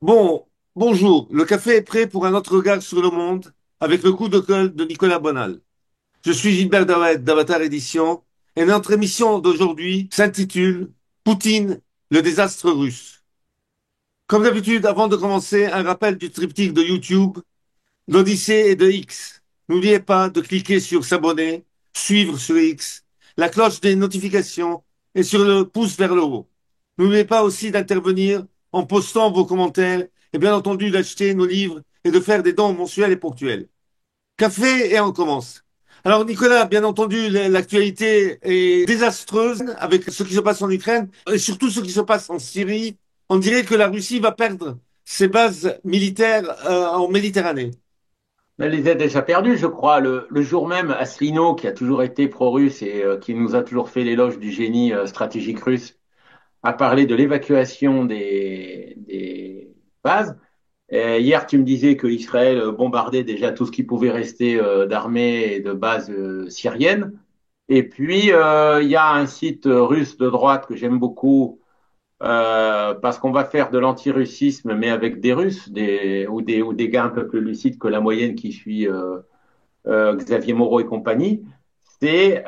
Bon, bonjour. Le café est prêt pour un autre regard sur le monde avec le coup de gueule de Nicolas Bonal. Je suis Gilbert Davet d'Avatar Édition et notre émission d'aujourd'hui s'intitule Poutine, le désastre russe. Comme d'habitude, avant de commencer, un rappel du triptyque de YouTube, d'Odyssée et de X. N'oubliez pas de cliquer sur s'abonner, suivre sur X, la cloche des notifications et sur le pouce vers le haut. N'oubliez pas aussi d'intervenir en postant vos commentaires et bien entendu d'acheter nos livres et de faire des dons mensuels et ponctuels. Café et on commence. Alors Nicolas, bien entendu, l'actualité est désastreuse avec ce qui se passe en Ukraine et surtout ce qui se passe en Syrie. On dirait que la Russie va perdre ses bases militaires en Méditerranée. Elle les a déjà perdus, je crois. Le jour même, Asselineau, qui a toujours été pro-russe et qui nous a toujours fait l'éloge du génie stratégique russe, a parlé de l'évacuation des bases. Et hier, tu me disais que Israël bombardait déjà tout ce qui pouvait rester d'armées et de bases syriennes. Et puis, il y a un site russe de droite que j'aime beaucoup, parce qu'on va faire de l'antirussisme, mais avec des Russes, ou des gars un peu plus lucides que la moyenne qui suit Xavier Moreau et compagnie. C'est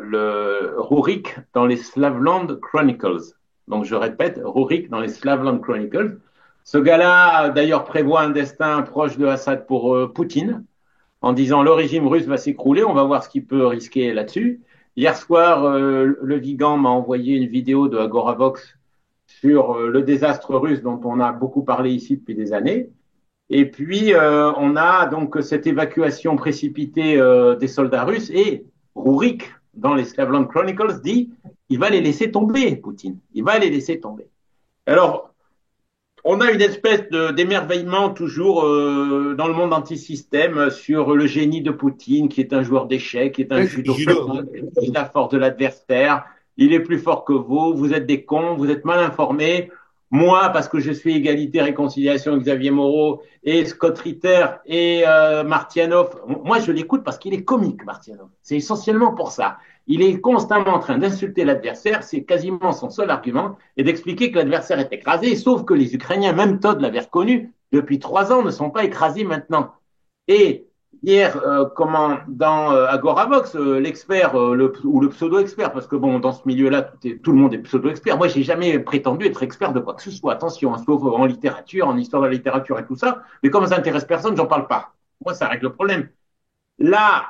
le Rurik dans les Slavland Chronicles. Donc je répète, Rurik dans les Slavland Chronicles. Ce gars-là, d'ailleurs, prévoit un destin proche de Assad pour Poutine, en disant le régime russe va s'écrouler, on va voir ce qu'il peut risquer là-dessus. Hier soir, le Vigan m'a envoyé une vidéo de Agoravox sur le désastre russe dont on a beaucoup parlé ici depuis des années. Et puis, on a donc cette évacuation précipitée des soldats russes et Rurik, dans les Slavland Chronicles, dit il va les laisser tomber, Poutine. Il va les laisser tomber. Alors, on a une espèce d'émerveillement toujours dans le monde anti-système sur le génie de Poutine, qui est un joueur d'échecs, qui est un judoka, Judo. qui est la force de l'adversaire. Il est plus fort que vous êtes des cons, vous êtes mal informés. Moi, parce que je suis égalité, réconciliation avec Xavier Moreau et Scott Ritter et Martianov, moi je l'écoute parce qu'il est comique, Martianov. C'est essentiellement pour ça. Il est constamment en train d'insulter l'adversaire, c'est quasiment son seul argument, et d'expliquer que l'adversaire est écrasé, sauf que les Ukrainiens, même Todd l'avait reconnu, depuis 3 ans, ne sont pas écrasés maintenant. Et hier, dans Agoravox, l'expert ou le pseudo-expert, parce que bon, dans ce milieu-là, tout le monde est pseudo-expert. Moi, j'ai jamais prétendu être expert de quoi que ce soit. Attention, hein, sauf en littérature, en histoire de la littérature et tout ça. Mais comme ça intéresse personne, j'en parle pas. Moi, ça règle le problème. Là,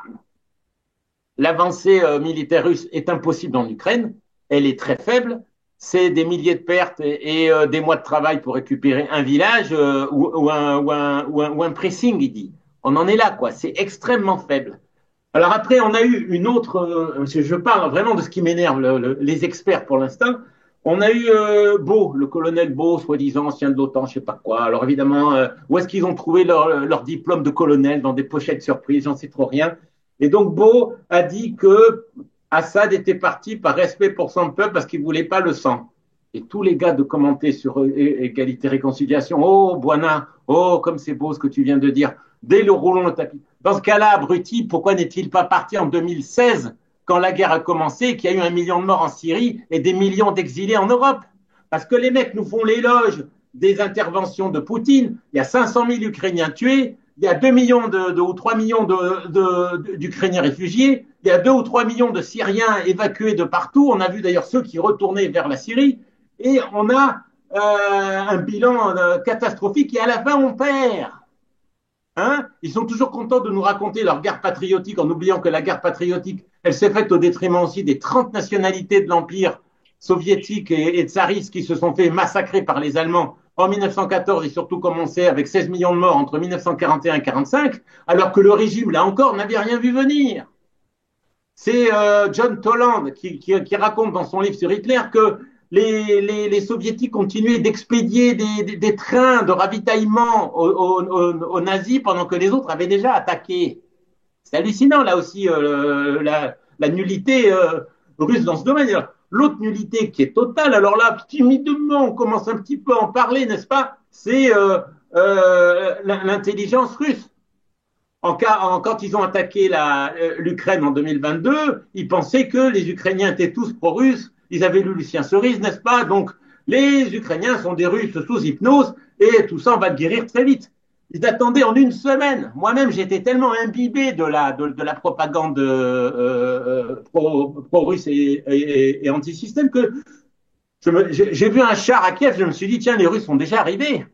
l'avancée militaire russe est impossible en Ukraine. Elle est très faible. C'est des milliers de pertes et des mois de travail pour récupérer un village ou un pressing, il dit. On en est là, quoi. C'est extrêmement faible. Alors après, on a eu une autre. Je parle vraiment de ce qui m'énerve, les experts pour l'instant. On a eu Beau, le colonel Beau, soi-disant ancien de l'OTAN, je sais pas quoi. Alors évidemment, où est-ce qu'ils ont trouvé leur diplôme de colonel dans des pochettes surprises, j'en sais trop rien. Et donc Beau a dit que Assad était parti par respect pour son peuple parce qu'il voulait pas le sang. Et tous les gars de commenter sur égalité réconciliation, oh Boina, oh comme c'est beau ce que tu viens de dire. Dès le rouleau le tapis. Dans ce cas-là, abruti, pourquoi n'est-il pas parti en 2016 quand la guerre a commencé, qu'il y a eu 1 million de morts en Syrie et des millions d'exilés en Europe? Parce que les mecs nous font l'éloge des interventions de Poutine. Il y a 500 000 Ukrainiens tués, il y a 2 millions ou 3 millions d'Ukrainiens réfugiés, il y a 2 ou 3 millions de Syriens évacués de partout. On a vu d'ailleurs ceux qui retournaient vers la Syrie. Et on a un bilan catastrophique et à la fin on perd. Hein? Ils sont toujours contents de nous raconter leur guerre patriotique en oubliant que la guerre patriotique, elle s'est faite au détriment aussi des 30 nationalités de l'Empire soviétique et tsariste qui se sont fait massacrer par les Allemands en 1914 et surtout commencé avec 16 millions de morts entre 1941 et 1945, alors que le régime, là encore, n'avait rien vu venir. C'est John Toland qui raconte dans son livre sur Hitler que les soviétiques continuaient d'expédier des trains de ravitaillement aux nazis pendant que les autres avaient déjà attaqué. C'est hallucinant, là aussi, la nullité russe dans ce domaine. L'autre nullité qui est totale, alors là, timidement, on commence un petit peu à en parler, n'est-ce pas? C'est l'intelligence russe. Quand ils ont attaqué l'Ukraine en 2022, ils pensaient que les Ukrainiens étaient tous pro-russes. Ils avaient lu Lucien Cerise, n'est-ce pas? Donc, Les Ukrainiens sont des Russes sous hypnose et tout ça, on va le guérir très vite. Ils attendaient en une semaine. Moi-même, j'étais tellement imbibé de la propagande pro-russe et anti-système que j'ai vu un char à Kiev, je me suis dit, tiens, les Russes sont déjà arrivés.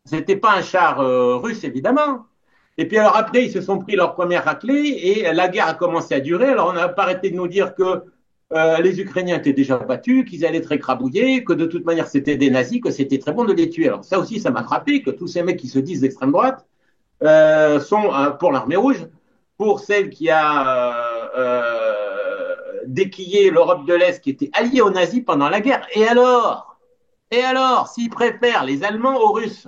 C'était pas un char russe, évidemment. Et puis alors après, ils se sont pris leur première raclée et la guerre a commencé à durer. Alors on n'a pas arrêté de nous dire que les Ukrainiens étaient déjà battus, qu'ils allaient être écrabouillés, que de toute manière c'était des nazis, que c'était très bon de les tuer. Alors ça aussi, ça m'a frappé, que tous ces mecs qui se disent d'extrême droite sont pour l'armée rouge, pour celle qui a déquillé l'Europe de l'Est, qui était alliée aux nazis pendant la guerre. Et alors, s'ils préfèrent les Allemands aux Russes,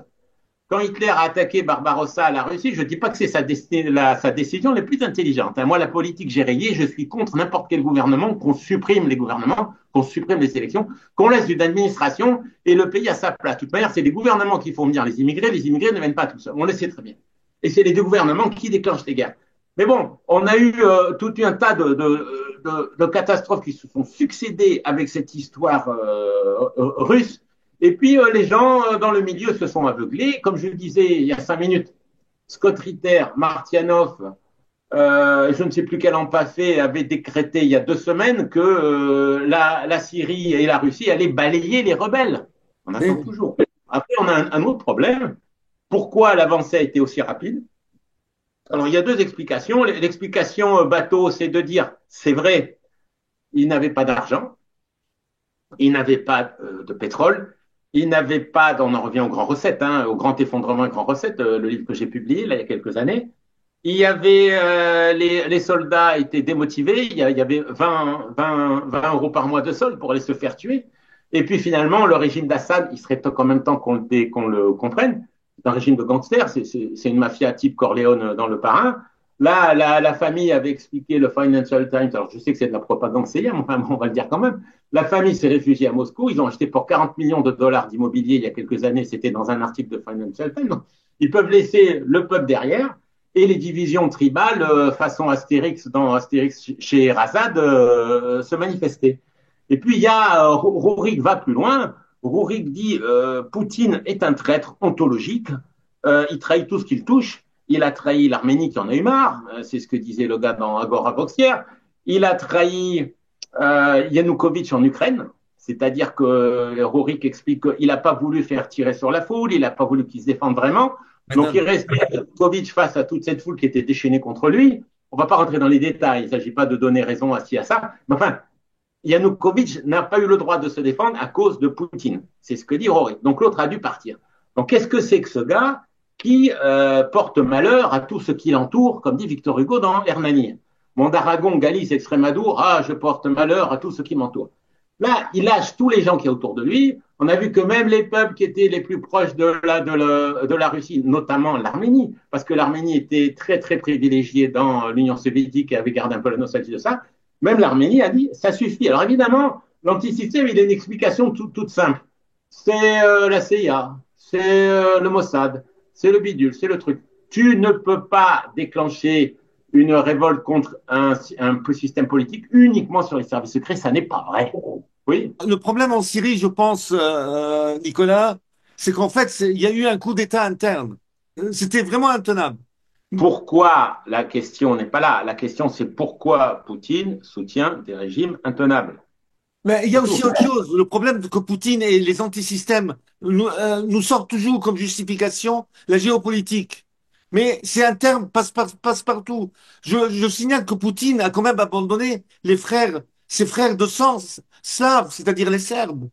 quand Hitler a attaqué Barbarossa à la Russie, je ne dis pas que c'est sa décision la plus intelligente. Moi, la politique, j'ai rayé, je suis contre n'importe quel gouvernement, qu'on supprime les gouvernements, qu'on supprime les élections, qu'on laisse une administration et le pays à sa place. De toute manière, c'est les gouvernements qui font venir les immigrés ne viennent pas tout seuls, on le sait très bien. Et c'est les deux gouvernements qui déclenchent les guerres. Mais bon, on a eu tout un tas de catastrophes qui se sont succédées avec cette histoire russe. Et puis, les gens dans le milieu se sont aveuglés. Comme je le disais il y a 5 minutes, Scott Ritter, Martianov, je ne sais plus quel an passé, avait décrété il y a 2 semaines que la Syrie et la Russie allaient balayer les rebelles. On attend Mais, toujours. Après, on a un autre problème. Pourquoi l'avancée a été aussi rapide? Alors, il y a deux explications. L'explication bateau, c'est de dire, c'est vrai, ils n'avaient pas d'argent, ils n'avaient pas de pétrole, ils n'avaient pas, on en revient aux grandes recettes, hein, au grand effondrement et grandes recettes, le livre que j'ai publié là, il y a quelques années. Il y avait, les soldats étaient démotivés, il y avait 20 euros par mois de solde pour aller se faire tuer. Et puis finalement, le régime d'Assad, il serait quand même temps qu'on le comprenne, c'est un régime de gangsters, c'est une mafia type Corleone dans le parrain. Là, la famille avait expliqué le Financial Times, alors je sais que c'est de la propagande CIA, mais enfin, on va le dire quand même. La famille s'est réfugiée à Moscou, ils ont acheté pour 40 millions de dollars d'immobilier il y a quelques années, c'était dans un article de Financial Times. Donc, ils peuvent laisser le peuple derrière et les divisions tribales, façon Astérix dans Astérix chez Razad, se manifester. Et puis il y a Rouric va plus loin. Rouric dit Poutine est un traître ontologique. Il trahit tout ce qu'il touche. Il a trahi l'Arménie qui en a eu marre. C'est ce que disait le gars dans Agora Boxière. Il a trahi Yanukovych en Ukraine. C'est-à-dire que Rouric explique qu'il n'a pas voulu faire tirer sur la foule, il n'a pas voulu qu'il se défende vraiment. Donc il restait Yanukovych face à toute cette foule qui était déchaînée contre lui. On ne va pas rentrer dans les détails, il ne s'agit pas de donner raison à ci, à ça. Mais enfin, Yanukovych n'a pas eu le droit de se défendre à cause de Poutine. C'est ce que dit Rory. Donc l'autre a dû partir. Donc qu'est-ce que c'est que ce gars qui porte malheur à tout ce qui l'entoure, comme dit Victor Hugo dans Hernani. Mon d'Aragon, Galice, Extrémadour, ah, je porte malheur à tout ce qui m'entoure. Là, il lâche tous les gens qui sont autour de lui. On a vu que même les peuples qui étaient les plus proches de la Russie, notamment l'Arménie, parce que l'Arménie était très, très privilégiée dans l'Union soviétique et avait gardé un peu la nostalgie de ça, même l'Arménie a dit ça suffit. Alors évidemment, l'antisystème, il a une explication toute simple. C'est la CIA, c'est le Mossad, c'est le bidule, c'est le truc. Tu ne peux pas déclencher une révolte contre un système politique uniquement sur les services secrets, ça n'est pas vrai. Oui. le problème en Syrie, je pense, Nicolas, c'est qu'en fait, il y a eu un coup d'État interne. C'était vraiment intenable. Pourquoi la question n'est pas là? La question, c'est pourquoi Poutine soutient des régimes intenables. Mais il y C'est a tout. aussi autre chose. Le problème que Poutine et les antisystèmes nous sortent toujours comme justification la géopolitique. Mais c'est un terme passe partout. Je signale que Poutine a quand même abandonné ses frères de sang slaves, c'est-à-dire les Serbes.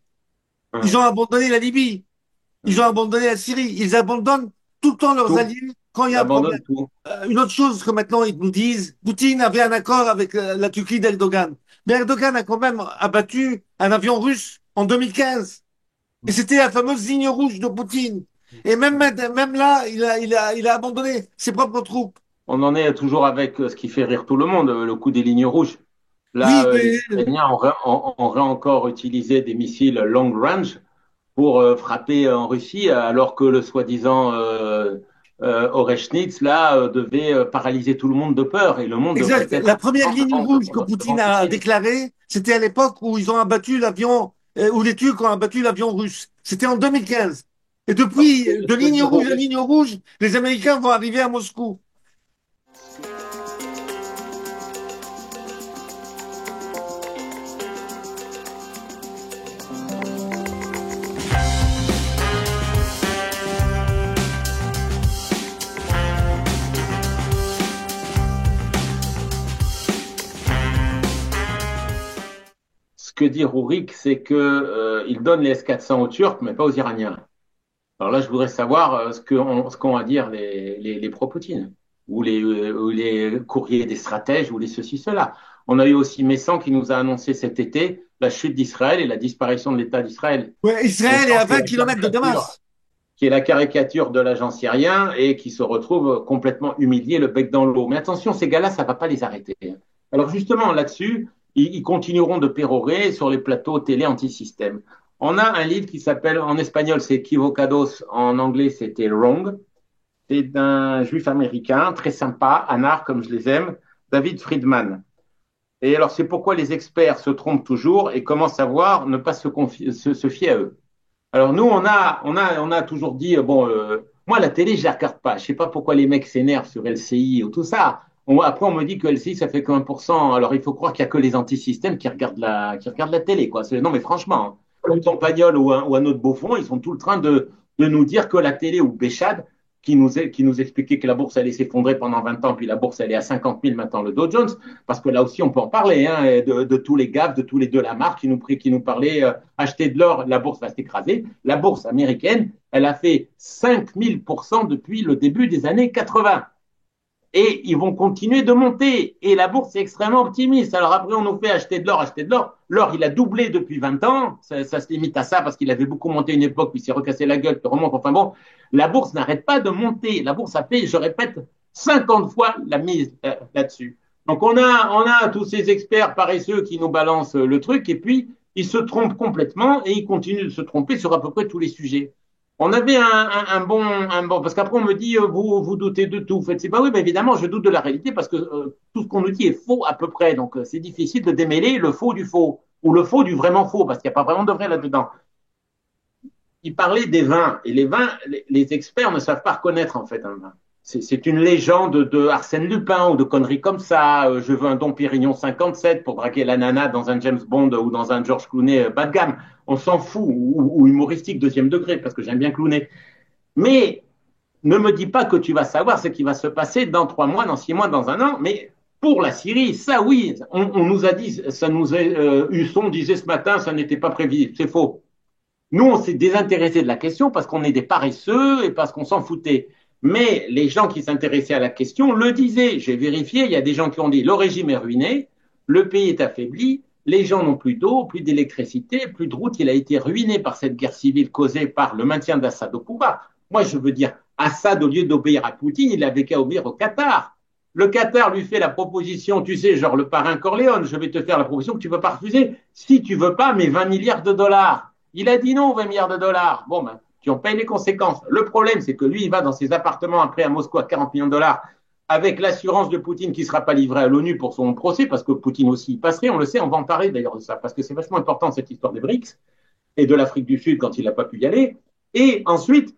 Ils ont abandonné la Libye. Ils ont abandonné la Syrie. Ils abandonnent tout le temps leurs Tout. alliés quand il y Il a un problème. abandonne tout. Une autre chose que maintenant ils nous disent, Poutine avait un accord avec la Turquie d'Erdogan. Mais Erdogan a quand même abattu un avion russe en 2015. Et c'était la fameuse ligne rouge de Poutine. Et même là, il a abandonné ses propres troupes. On en est toujours avec ce qui fait rire tout le monde, le coup des lignes rouges. Là, Oui, les mais Ukrainiens auraient encore utilisé des missiles long range pour frapper en Russie, alors que le soi-disant Orechnitz, là, devait paralyser tout le monde de peur et le monde devrait exact. être La première ligne rouge que devant Poutine a Poutine. déclarée, c'était à l'époque où ils ont abattu l'avion où les Turcs ont abattu l'avion russe. C'était en 2015. Et Alors, depuis, de ce que ligne dit rouge à Rory, ligne rouge, les Américains vont arriver à Moscou. ce que dit Rourik, c'est que il donne les S-400 aux Turcs, mais pas aux Iraniens. Alors là, je voudrais savoir ce qu'ont à dire les pro-Poutine, ou les courriers des stratèges, ou les ceci, cela. On a eu aussi Messan qui nous a annoncé cet été la chute d'Israël et la disparition de l'État d'Israël. Ouais, Israël est Messan à 20 kilomètres de Damas. qui est la caricature de l'agent syrien et qui se retrouve complètement humilié, le bec dans l'eau. Mais attention, ces gars-là, ça ne va pas les arrêter. Alors justement, là-dessus, ils continueront de pérorer sur les plateaux télé anti-système. On a un livre qui s'appelle, en espagnol, c'est Equivocados, en anglais, c'était Wrong. C'est d'un juif américain, très sympa, un art comme je les aime, David Friedman. Et alors, c'est pourquoi les experts se trompent toujours et comment savoir ne pas se fier à eux. Alors nous, on a toujours dit, bon, moi la télé, je la regarde pas. Je sais pas pourquoi les mecs s'énervent sur LCI ou tout ça. Après, on me dit que LCI, ça fait que 1%. Alors il faut croire qu'il y a que les antisystèmes qui regardent la télé, quoi. Non, mais franchement, hein, ton Pagnol ou un autre Beaufond, ils sont tout le train de nous dire que la télé ou Béchade, qui nous expliquait que la bourse allait s'effondrer pendant 20 ans, puis la bourse elle est à 50 000 maintenant, le Dow Jones, parce que là aussi on peut en parler, hein, de tous les gaffes, de tous les Delamarre qui nous parlaient acheter de l'or, la bourse va s'écraser. La bourse américaine, elle a fait 5000% depuis le début des années 80. Et ils vont continuer de monter. Et la bourse est extrêmement optimiste. Alors après, on nous fait acheter de l'or, acheter de l'or. L'or, il a doublé depuis 20 ans. Ça se limite à ça parce qu'il avait beaucoup monté une époque, puis il s'est recassé la gueule, puis remonte. Enfin bon, la bourse n'arrête pas de monter. La bourse a fait, je répète, 50 fois la mise là-dessus. Donc on a tous ces experts paresseux qui nous balancent le truc, et puis ils se trompent complètement, et ils continuent de se tromper sur à peu près tous les sujets. On avait un bon, parce qu'après on me dit, vous doutez de tout. Faites, c'est pas oui, mais évidemment, je doute de la réalité parce que tout ce qu'on nous dit est faux à peu près. Donc c'est difficile de démêler le faux du faux ou le faux du vraiment faux parce qu'il n'y a pas vraiment de vrai là-dedans. Il parlait des vins et les vins, les experts ne savent pas reconnaître en fait un vin. C'est une légende de Arsène Lupin ou de conneries comme ça. Je veux un Dom Pérignon 57 pour braquer la nana dans un James Bond ou dans un George Clooney bas de gamme. On s'en fout. Ou humoristique deuxième degré parce que j'aime bien Clooney. Mais ne me dis pas que tu vas savoir ce qui va se passer dans 3 mois, dans 6 mois, dans un an. Mais pour la Syrie, ça oui, on nous a dit, ça nous est, Husson disait ce matin, ça n'était pas prévisible. C'est faux. Nous, on s'est désintéressé de la question parce qu'on est des paresseux et parce qu'on s'en foutait. Mais les gens qui s'intéressaient à la question le disaient. J'ai vérifié, il y a des gens qui ont dit le régime est ruiné, le pays est affaibli, les gens n'ont plus d'eau, plus d'électricité, plus de route. Il a été ruiné par cette guerre civile causée par le maintien d'Assad au pouvoir. Moi, je veux dire, Assad, au lieu d'obéir à Poutine, il avait qu'à obéir au Qatar. Le Qatar lui fait la proposition, tu sais, genre le parrain Corleone, je vais te faire la proposition que tu ne veux pas refuser. Si tu veux pas, mais 20 milliards de dollars. Il a dit non, 20 milliards de dollars. Bon, ben, tu en payes les conséquences. Le problème, c'est que lui, il va dans ses appartements après à Moscou à 40 millions de dollars avec l'assurance de Poutine qui ne sera pas livré à l'ONU pour son procès, parce que Poutine aussi y passerait, on le sait, on va en parler d'ailleurs de ça, parce que c'est vachement important cette histoire des BRICS et de l'Afrique du Sud quand il n'a pas pu y aller. Et ensuite,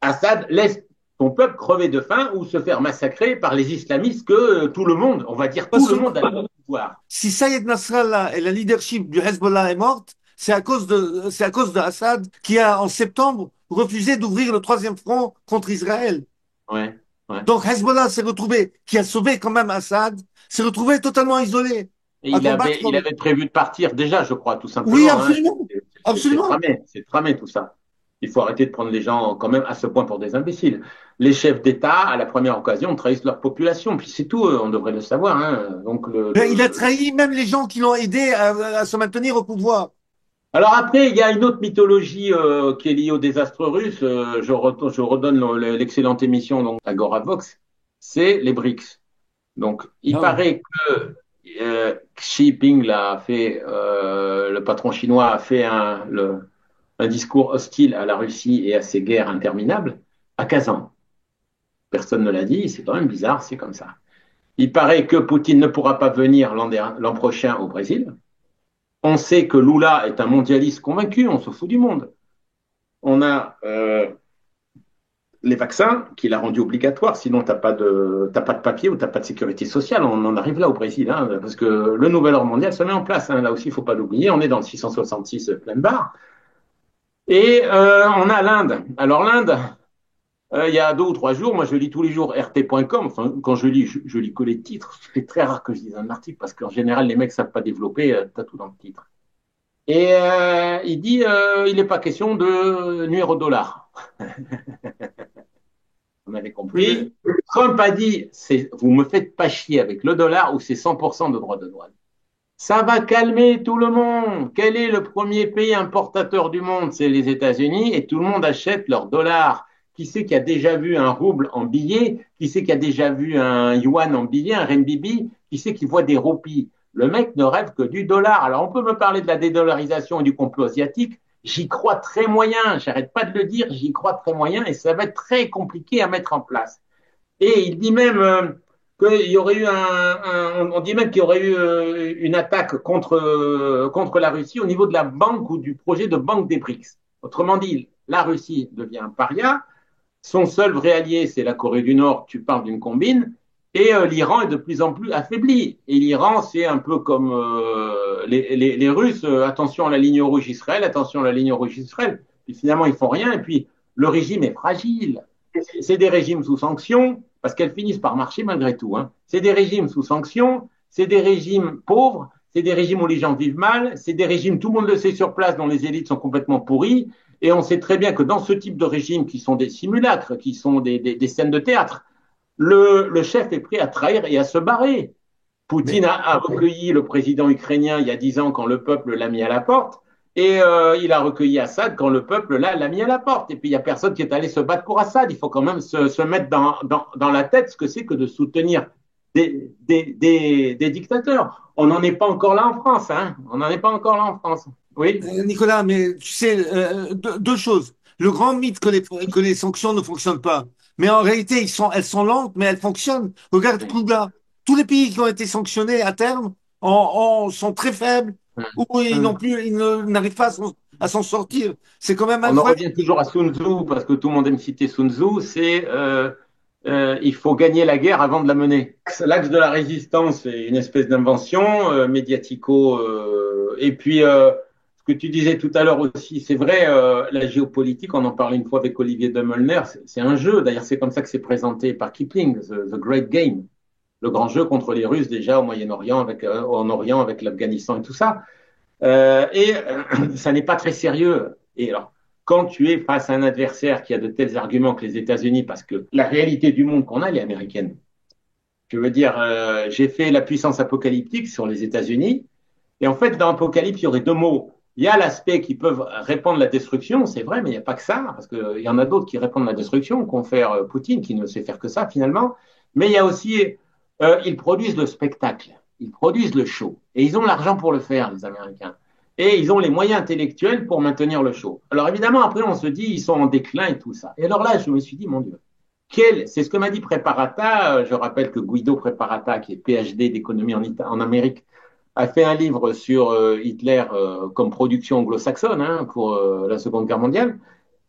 Assad laisse son peuple crever de faim ou se faire massacrer par les islamistes que tout le monde, on va dire tout le monde a le pouvoir. Si Sayed Nasrallah et la leadership du Hezbollah est morte, c'est à cause de Assad qui a, en septembre, refusé d'ouvrir le troisième front contre Israël. Ouais, ouais. Donc Hezbollah s'est retrouvé, qui a sauvé quand même Assad, s'est retrouvé totalement isolé Et à combattre. il avait prévu de partir déjà, je crois, tout Oui, simplement. Hein. absolument. Absolument. C'est tramé tout ça. Il faut arrêter de prendre les gens quand même à ce point pour des imbéciles. Les chefs d'État, à la première occasion, trahissent leur population. Puis c'est tout, on devrait le savoir. Hein. Donc Ben, il a trahi même les gens qui l'ont aidé à se maintenir au pouvoir. Alors après, il y a une autre mythologie qui est liée au désastre russe. Je redonne l'excellente émission donc Agoravox. C'est les BRICS. Donc, il Ah ouais. paraît que Xi Jinping l'a fait, le patron chinois a fait un discours hostile à la Russie et à ses guerres interminables à Kazan. Personne ne l'a dit, c'est quand même bizarre, c'est comme ça. Il paraît que Poutine ne pourra pas venir l'an prochain au Brésil. On sait que Lula est un mondialiste convaincu, on se fout du monde. On a les vaccins qu'il a rendus obligatoires, sinon t'as pas de papier ou t'as pas de sécurité sociale. On en arrive là au Brésil, hein, parce que le nouvel ordre mondial se met en place. Hein, là aussi, il faut pas l'oublier. On est dans le 666 pleine barre. Et on a l'Inde. Alors l'Inde, il y a 2 ou 3 jours, moi je lis tous les jours rt.com. Enfin, quand je lis, je lis que les titres. C'est très rare que je lise un article parce qu'en général, les mecs savent pas développer. T'as tout dans le titre. Et il dit, il n'est pas question de nuire au dollar. Vous m'avez Oui, mais compris. Trump a dit, vous me faites pas chier avec le dollar ou c'est 100% de droits de douane. Ça va calmer tout le monde. Quel est le premier pays importateur du monde? C'est les États-Unis et tout le monde achète leur dollar. Qui c'est qui a déjà vu un rouble en billet? Qui c'est qui a déjà vu un yuan en billet, un renminbi? Qui c'est qui voit des roupies? Le mec ne rêve que du dollar. Alors on peut me parler de la dédollarisation et du complot asiatique. J'y crois très moyen. J'arrête pas de le dire. J'y crois très moyen et ça va être très compliqué à mettre en place. Et il dit même qu'il y aurait eu on dit même qu'il y aurait eu une attaque contre la Russie au niveau de la banque ou du projet de banque des BRICS. Autrement dit, la Russie devient un paria. Son seul vrai allié, c'est la Corée du Nord. Tu parles d'une combine. Et l'Iran est de plus en plus affaibli. Et l'Iran, c'est un peu comme les Russes. Attention à la ligne rouge Israël, attention à la ligne rouge Israël. Puis finalement, ils font rien. Et puis, le régime est fragile. C'est des régimes sous sanctions, parce qu'elles finissent par marcher malgré tout. Hein. C'est des régimes sous sanctions, c'est des régimes pauvres, c'est des régimes où les gens vivent mal, c'est des régimes, tout le monde le sait sur place, dont les élites sont complètement pourries. Et on sait très bien que dans ce type de régime, qui sont des simulacres, qui sont des scènes de théâtre, le chef est prêt à trahir et à se barrer. mais Poutine a recueilli le président ukrainien il y a 10 ans quand le peuple l'a mis à la porte. Et il a recueilli Assad quand le peuple l'a mis à la porte. Et puis il n'y a personne qui est allé se battre pour Assad. Il faut quand même se mettre dans la tête ce que c'est que de soutenir des dictateurs. On n'en est pas encore là en France. Hein. On n'en est pas encore là en France. Oui. Nicolas, mais tu sais, deux choses. Le grand mythe que les sanctions ne fonctionnent pas. Mais en réalité, elles sont lentes, mais elles fonctionnent. Regarde Cuba. Tous les pays qui ont été sanctionnés à terme sont très faibles ou ils n'arrivent pas à s'en sortir. C'est quand même On en incroyable. revient toujours à Sun Tzu, parce que tout le monde aime citer Sun Tzu, c'est il faut gagner la guerre avant de la mener. L'axe de la résistance est une espèce d'invention médiatico. Et puis, ce que tu disais tout à l'heure aussi, c'est vrai, la géopolitique, on en parlait une fois avec Olivier de Molner, c'est un jeu. D'ailleurs, c'est comme ça que c'est présenté par Kipling, The Great Game, le grand jeu contre les Russes déjà au Moyen-Orient, en Orient avec l'Afghanistan et tout ça. Ça n'est pas très sérieux. Et alors, quand tu es face à un adversaire qui a de tels arguments que les États-Unis, parce que la réalité du monde qu'on a, elle est américaine. Je veux dire, j'ai fait la puissance apocalyptique sur les États-Unis. Et en fait, dans Apocalypse, il y aurait 2 mots. Il y a l'aspect qui peuvent répandre la destruction, c'est vrai, mais il n'y a pas que ça, parce qu'il y en a d'autres qui répandent la destruction, confère Poutine, qui ne sait faire que ça finalement. Mais il y a aussi, ils produisent le spectacle, ils produisent le show. Et ils ont l'argent pour le faire, les Américains. Et ils ont les moyens intellectuels pour maintenir le show. Alors évidemment, après, on se dit, ils sont en déclin et tout ça. Et alors là, je me suis dit, mon Dieu, c'est ce que m'a dit Preparata. Je rappelle que Guido Preparata, qui est PhD d'économie en Amérique, a fait un livre sur Hitler comme production anglo-saxonne hein, pour la Seconde Guerre mondiale.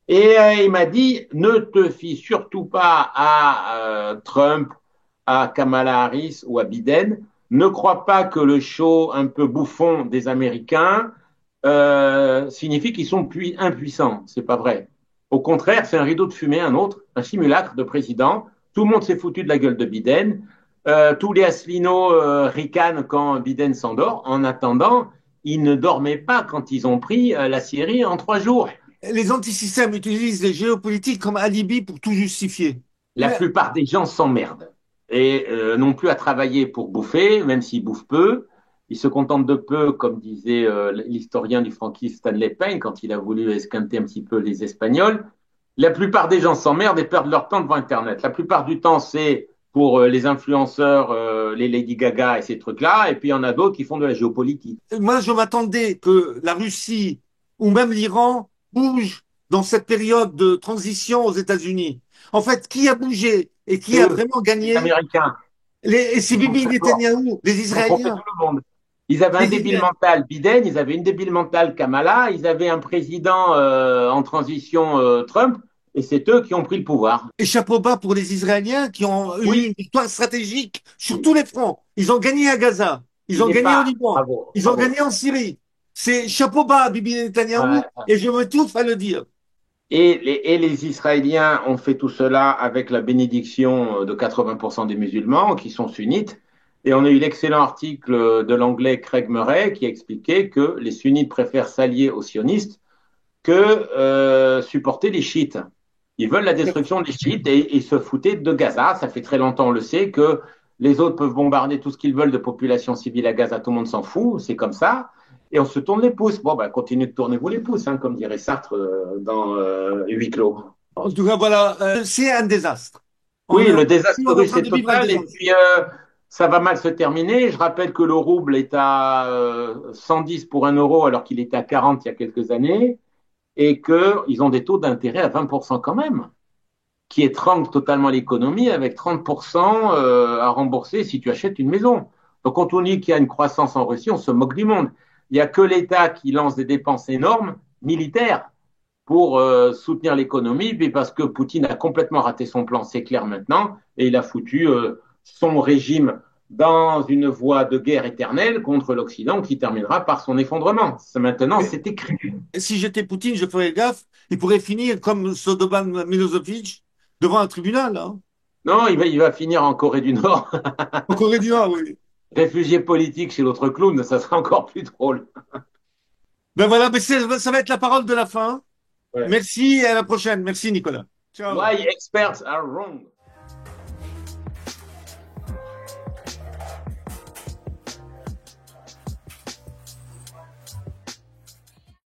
Et il m'a dit, ne te fie surtout pas à Trump, à Kamala Harris ou à Biden. Ne crois pas que le show un peu bouffon des Américains signifie qu'ils sont impuissants. C'est pas vrai. Au contraire, c'est un rideau de fumée, un autre, un simulacre de président. Tout le monde s'est foutu de la gueule de Biden. Tous les Asselineaux ricanent quand Biden s'endort. En attendant, ils ne dormaient pas quand ils ont pris la Syrie en 3 jours. Les antisystèmes utilisent les géopolitiques comme alibi pour tout justifier. La Mais plupart des gens s'emmerdent et n'ont plus à travailler pour bouffer, même s'ils bouffent peu. Ils se contentent de peu, comme disait l'historien du franquisme Stanley Payne quand il a voulu esquinter un petit peu les Espagnols. La plupart des gens s'emmerdent et perdent leur temps devant Internet. La plupart du temps, c'est pour les influenceurs, les Lady Gaga et ces trucs-là. Et puis, il y en a d'autres qui font de la géopolitique. moi, je m'attendais que la Russie ou même l'Iran bougent dans cette période de transition aux États-Unis. En fait, qui a bougé et qui C'est a eux, vraiment les gagné? Américains. C'est Ils ont Bibi fait fort. Netanyahou, les Ils ont trompé tout Israéliens. le monde. Ils avaient un Les débile Israéliens. mental Biden, ils avaient une débile mentale Kamala, ils avaient un président en transition Trump, et c'est eux qui ont pris le pouvoir. Et chapeau bas pour les Israéliens qui ont eu Oui, une victoire stratégique sur oui. tous les fronts. Ils ont gagné à Gaza, ils Il ont n'est gagné au pas. Liban, Bravo, ils ont bravo. gagné en Syrie. C'est chapeau bas à Bibi Netanyahou Ouais. et je me trouve à le dire. Et les Israéliens ont fait tout cela avec la bénédiction de 80% des musulmans qui sont sunnites. Et on a eu l'excellent article de l'anglais Craig Murray qui expliquait que les sunnites préfèrent s'allier aux sionistes que supporter les chiites. Ils veulent la destruction des chiites et ils se foutaient de Gaza. Ça fait très longtemps, on le sait, que les autres peuvent bombarder tout ce qu'ils veulent de population civile à Gaza. Tout le monde s'en fout, c'est comme ça. Et on se tourne les pouces. Bon, ben, continuez de tourner vous les pouces, hein, comme dirait Sartre dans Huis clos. En tout cas, voilà, c'est un désastre. Oui, le On désastre est en russe train est de vivre un total et désastre. puis ça va mal se terminer. Je rappelle que le rouble est à 110 pour un euro alors qu'il était à 40 il y a quelques années et qu'ils ont des taux d'intérêt à 20% quand même, qui étranglent totalement l'économie avec 30% à rembourser si tu achètes une maison. Donc quand on dit qu'il y a une croissance en Russie, on se moque du monde. Il n'y a que l'État qui lance des dépenses énormes militaires pour soutenir l'économie, puis parce que Poutine a complètement raté son plan, c'est clair maintenant, et il a foutu son régime dans une voie de guerre éternelle contre l'Occident qui terminera par son effondrement. Maintenant, Mais c'est écrit. si j'étais Poutine, je ferais gaffe. Il pourrait finir comme Slobodan Milosevic devant un tribunal, hein. Non, il va finir en Corée du Nord, En Corée du Nord, oui. réfugié politique chez l'autre clown, ça sera encore plus drôle. Ben voilà, mais ça va être la parole de la fin. Ouais. Merci et à la prochaine. Merci, Nicolas. Ciao. Why experts are wrong.